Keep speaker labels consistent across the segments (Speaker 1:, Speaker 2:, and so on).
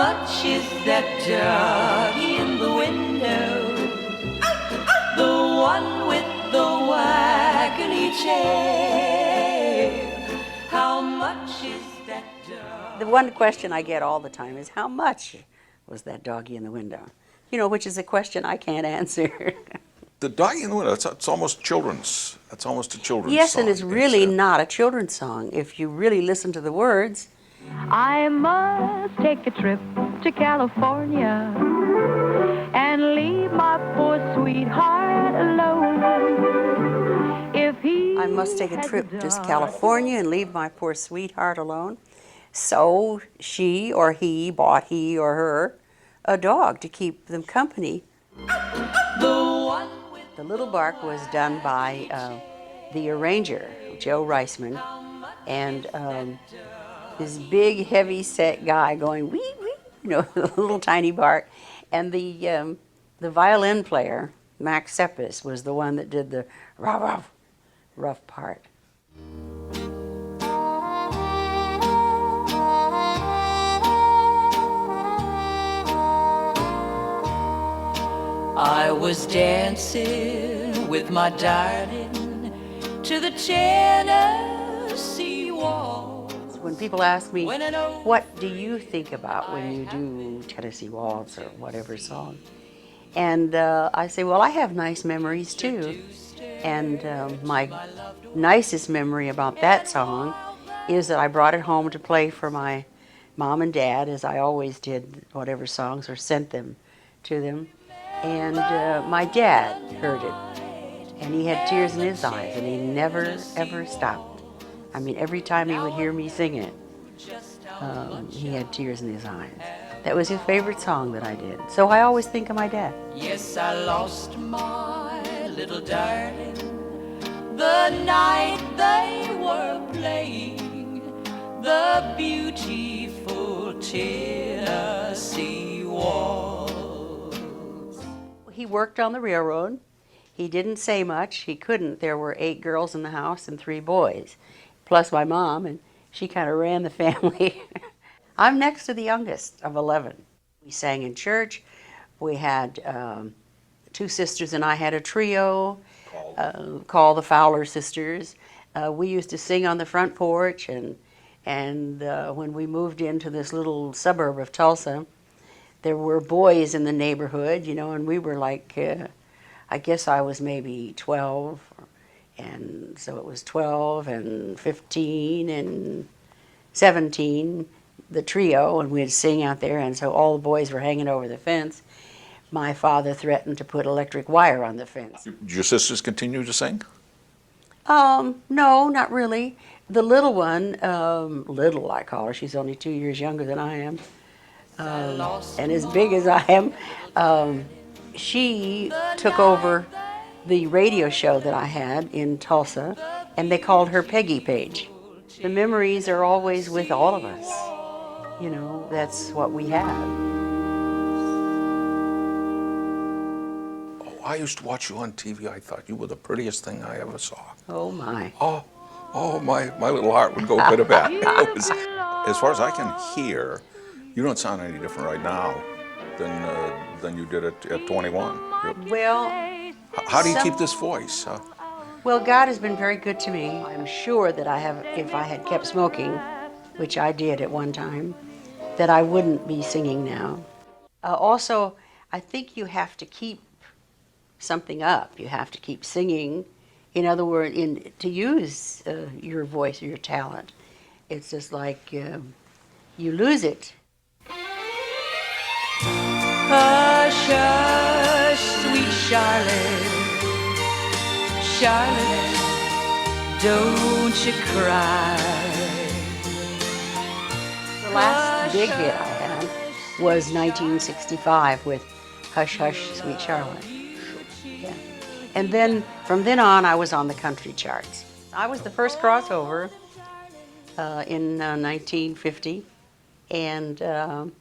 Speaker 1: much is that doggy in the window? The one with the waggly tail. How much is that dog?
Speaker 2: The one question I get all the time is, how much was that doggy in the window? You know, which is a question I can't answer.
Speaker 3: The Doggy in the Window, it's almost children's. It's almost a children's
Speaker 2: Yes,
Speaker 3: song.
Speaker 2: and it's really not a children's song if you really listen to the words.
Speaker 4: I must take a trip to California and leave my poor sweetheart alone. If he
Speaker 2: I must take a trip to California and leave my poor sweetheart alone. So she or he bought he or her a dog to keep them company. The Little Bark was done by the arranger, Joe Reisman, and this big, heavy-set guy going wee wee, you know, the little tiny bark, and the violin player, Max Seppes, was the one that did the rough part.
Speaker 1: I was dancing with my darling to the Tennessee Waltz.
Speaker 2: When people ask me, what do you think about when you do Tennessee Waltz or whatever song? And I say, well, I have nice memories too. And my nicest memory about that song is that I brought it home to play for my mom and dad, as I always did, whatever songs, or sent them to them. And my dad heard it, and he had tears in his eyes, and he never, ever stopped. I mean, every time he would hear me sing it, he had tears in his eyes. That was his favorite song that I did. So I always think of my dad.
Speaker 1: Yes, I lost my little darling the night they were playing the beautiful Tennessee Waltz.
Speaker 2: He worked on the railroad. He didn't say much. He couldn't. There were 8 girls in the house and 3 boys, plus my mom, and she kind of ran the family. I'm next to the youngest of 11. We sang in church. We had 2 sisters, and I had a trio called the Fowler Sisters. We used to sing on the front porch, and when we moved into this little suburb of Tulsa, there were boys in the neighborhood, you know, and we were like, I guess I was maybe 12, and so it was 12 and 15 and 17, the trio, and we'd sing out there, and so all the boys were hanging over the fence. My father threatened to put electric wire on the fence.
Speaker 3: Did your sisters continue to sing?
Speaker 2: No, not really. The little one, little I call her, she's only 2 years younger than I am, and as big as I am, she took over the radio show that I had in Tulsa, and they called her Peggy Page. The memories are always with all of us. You know, that's what we have.
Speaker 3: Oh, I used to watch you on TV. I thought you were the prettiest thing I ever saw.
Speaker 2: Oh, my.
Speaker 3: Oh, my little heart would go bit-a-bat. As far as I can hear, you don't sound any different right now than you did at 21.
Speaker 2: Well,
Speaker 3: How do you keep this voice?
Speaker 2: well, God has been very good to me. I'm sure that if I had kept smoking, which I did at one time, that I wouldn't be singing now. Also, I think you have to keep something up. You have to keep singing. In other words, to use your voice or your talent. It's just like you lose it.
Speaker 1: Hush, hush, sweet Charlotte, Charlotte, don't you cry.
Speaker 2: The last big hit I had was 1965 with Hush, Hush, Sweet Charlotte. Yeah. And then, from then on, I was on the country charts. I was the first crossover in 1950, and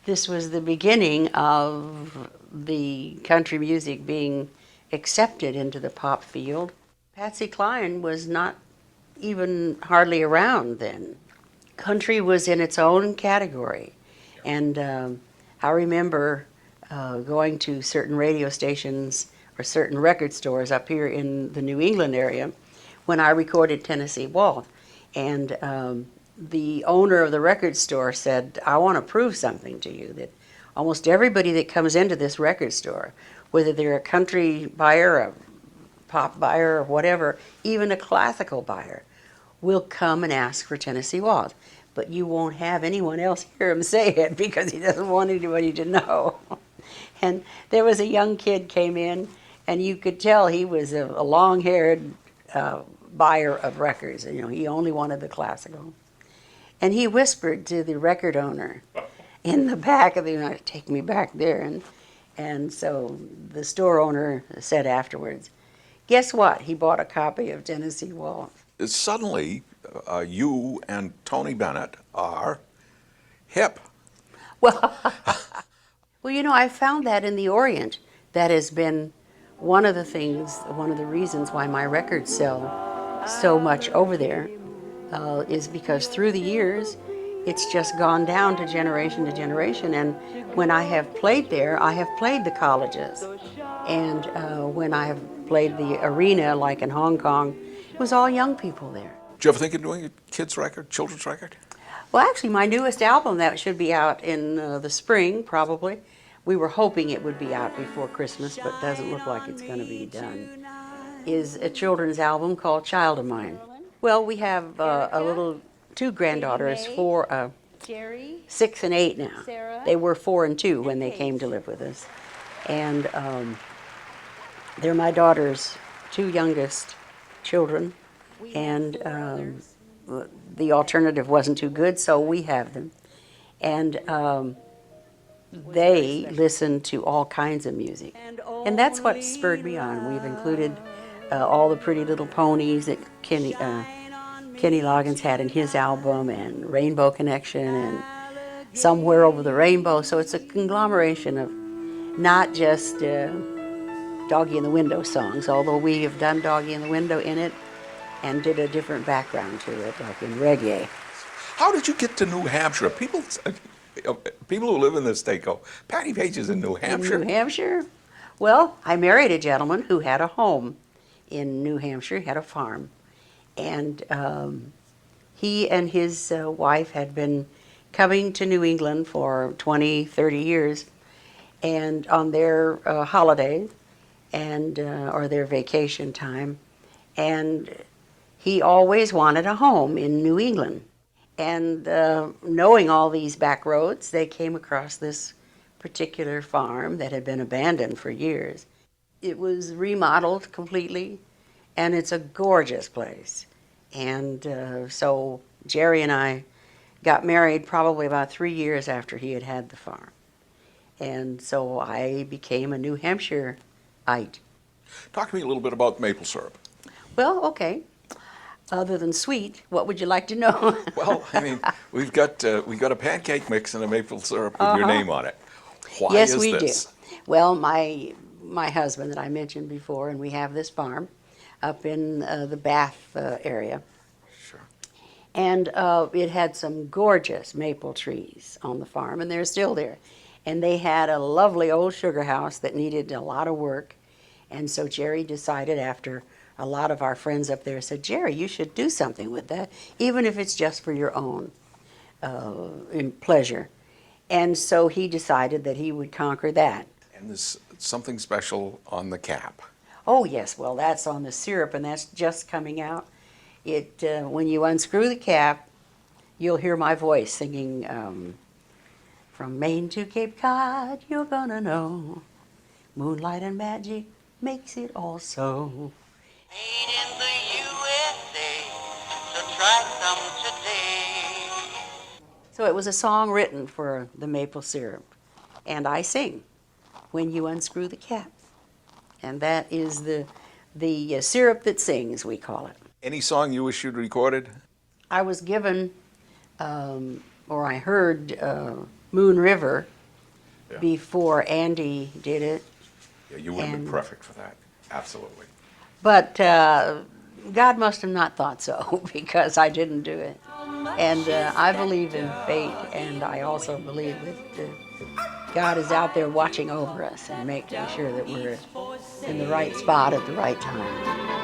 Speaker 2: this was the beginning of the country music being accepted into the pop field. Patsy Cline was not even hardly around then. Country was in its own category, And I remember going to certain radio stations or certain record stores up here in the New England area when I recorded Tennessee Waltz. And the owner of the record store said, I want to prove something to you, that almost everybody that comes into this record store, whether they're a country buyer, a pop buyer, or whatever, even a classical buyer, will come and ask for Tennessee Waltz. But you won't have anyone else hear him say it because he doesn't want anybody to know. And there was a young kid came in, and you could tell he was a long-haired buyer of records. You know, he only wanted the classical. And he whispered to the record owner in the back of the, take me back there. And so the store owner said afterwards, guess what? He bought a copy of Tennessee Waltz.
Speaker 3: Suddenly, you and Tony Bennett are hip.
Speaker 2: Well, well, you know, I found that in the Orient. That has been one of the things, one of the reasons why my records sell so much over there, is because through the years, it's just gone down to generation. And when I have played there, I have played the colleges. And when I have played the arena, like in Hong Kong, it was all young people there.
Speaker 3: Did you ever think of doing a kids record, children's record?
Speaker 2: Well, actually, my newest album that should be out in the spring, probably. We were hoping it would be out before Christmas, but doesn't look like it's going to be done. Is a children's album called Child of Mine. Well, we have a little two granddaughters, 6 and 8 now. They were 4 and 2 when they came to live with us, and they're my daughter's 2 youngest children, and the alternative wasn't too good, so we have them. And they listen to all kinds of music. And that's what spurred me on. We've included all the Pretty Little Ponies that Kenny Loggins had in his album, and Rainbow Connection, and Somewhere Over the Rainbow. So it's a conglomeration of not just Doggy in the Window songs, although we have done Doggy in the Window in it and did a different background to it, like in reggae.
Speaker 3: How did you get to New Hampshire? People who live in this state go, Patty Page is in New Hampshire.
Speaker 2: In New Hampshire? Well, I married a gentleman who had a home in New Hampshire. He had a farm. And he and his wife had been coming to New England for 20, 30 years, and on their holidays and or their vacation time. And he always wanted a home in New England. And knowing all these back roads, they came across this particular farm that had been abandoned for years. It was remodeled completely, and it's a gorgeous place. And so Jerry and I got married probably about 3 years after he had had the farm. And so I became a New Hampshireite.
Speaker 3: Talk to me a little bit about maple syrup.
Speaker 2: Well, okay. Other than sweet, what would you like to know?
Speaker 3: Well, I mean, we've got a pancake mix and a maple syrup with your name on it. Why
Speaker 2: Yes,
Speaker 3: is
Speaker 2: we
Speaker 3: this?
Speaker 2: do. Well, my husband that I mentioned before, and we have this farm up in the Bath area.
Speaker 3: Sure.
Speaker 2: And it had some gorgeous maple trees on the farm, and they're still there. And they had a lovely old sugar house that needed a lot of work. And so Jerry decided, after a lot of our friends up there said, Jerry, you should do something with that, even if it's just for your own pleasure. And so he decided that he would conquer that.
Speaker 3: And there's something special on the cap.
Speaker 2: Oh, yes, well, that's on the syrup, and that's just coming out. It when you unscrew the cap, you'll hear my voice singing, from Maine to Cape Cod, you're gonna know, moonlight and magic makes it all so.
Speaker 5: Made in the USA, so try some today.
Speaker 2: So it was a song written for the maple syrup, and I sing, When You Unscrew the Cap. And that is the syrup that sings, we call it.
Speaker 3: Any song you wish you'd recorded?
Speaker 2: I was given, or I heard Moon River before Andy did it.
Speaker 3: Yeah, you would have been
Speaker 2: And-
Speaker 3: perfect for that. Absolutely.
Speaker 2: But God must have not thought so, because I didn't do it.
Speaker 5: On
Speaker 2: And I believe in fate, and I also believe that God is out there watching over us and making sure that we're in the right spot at the right time.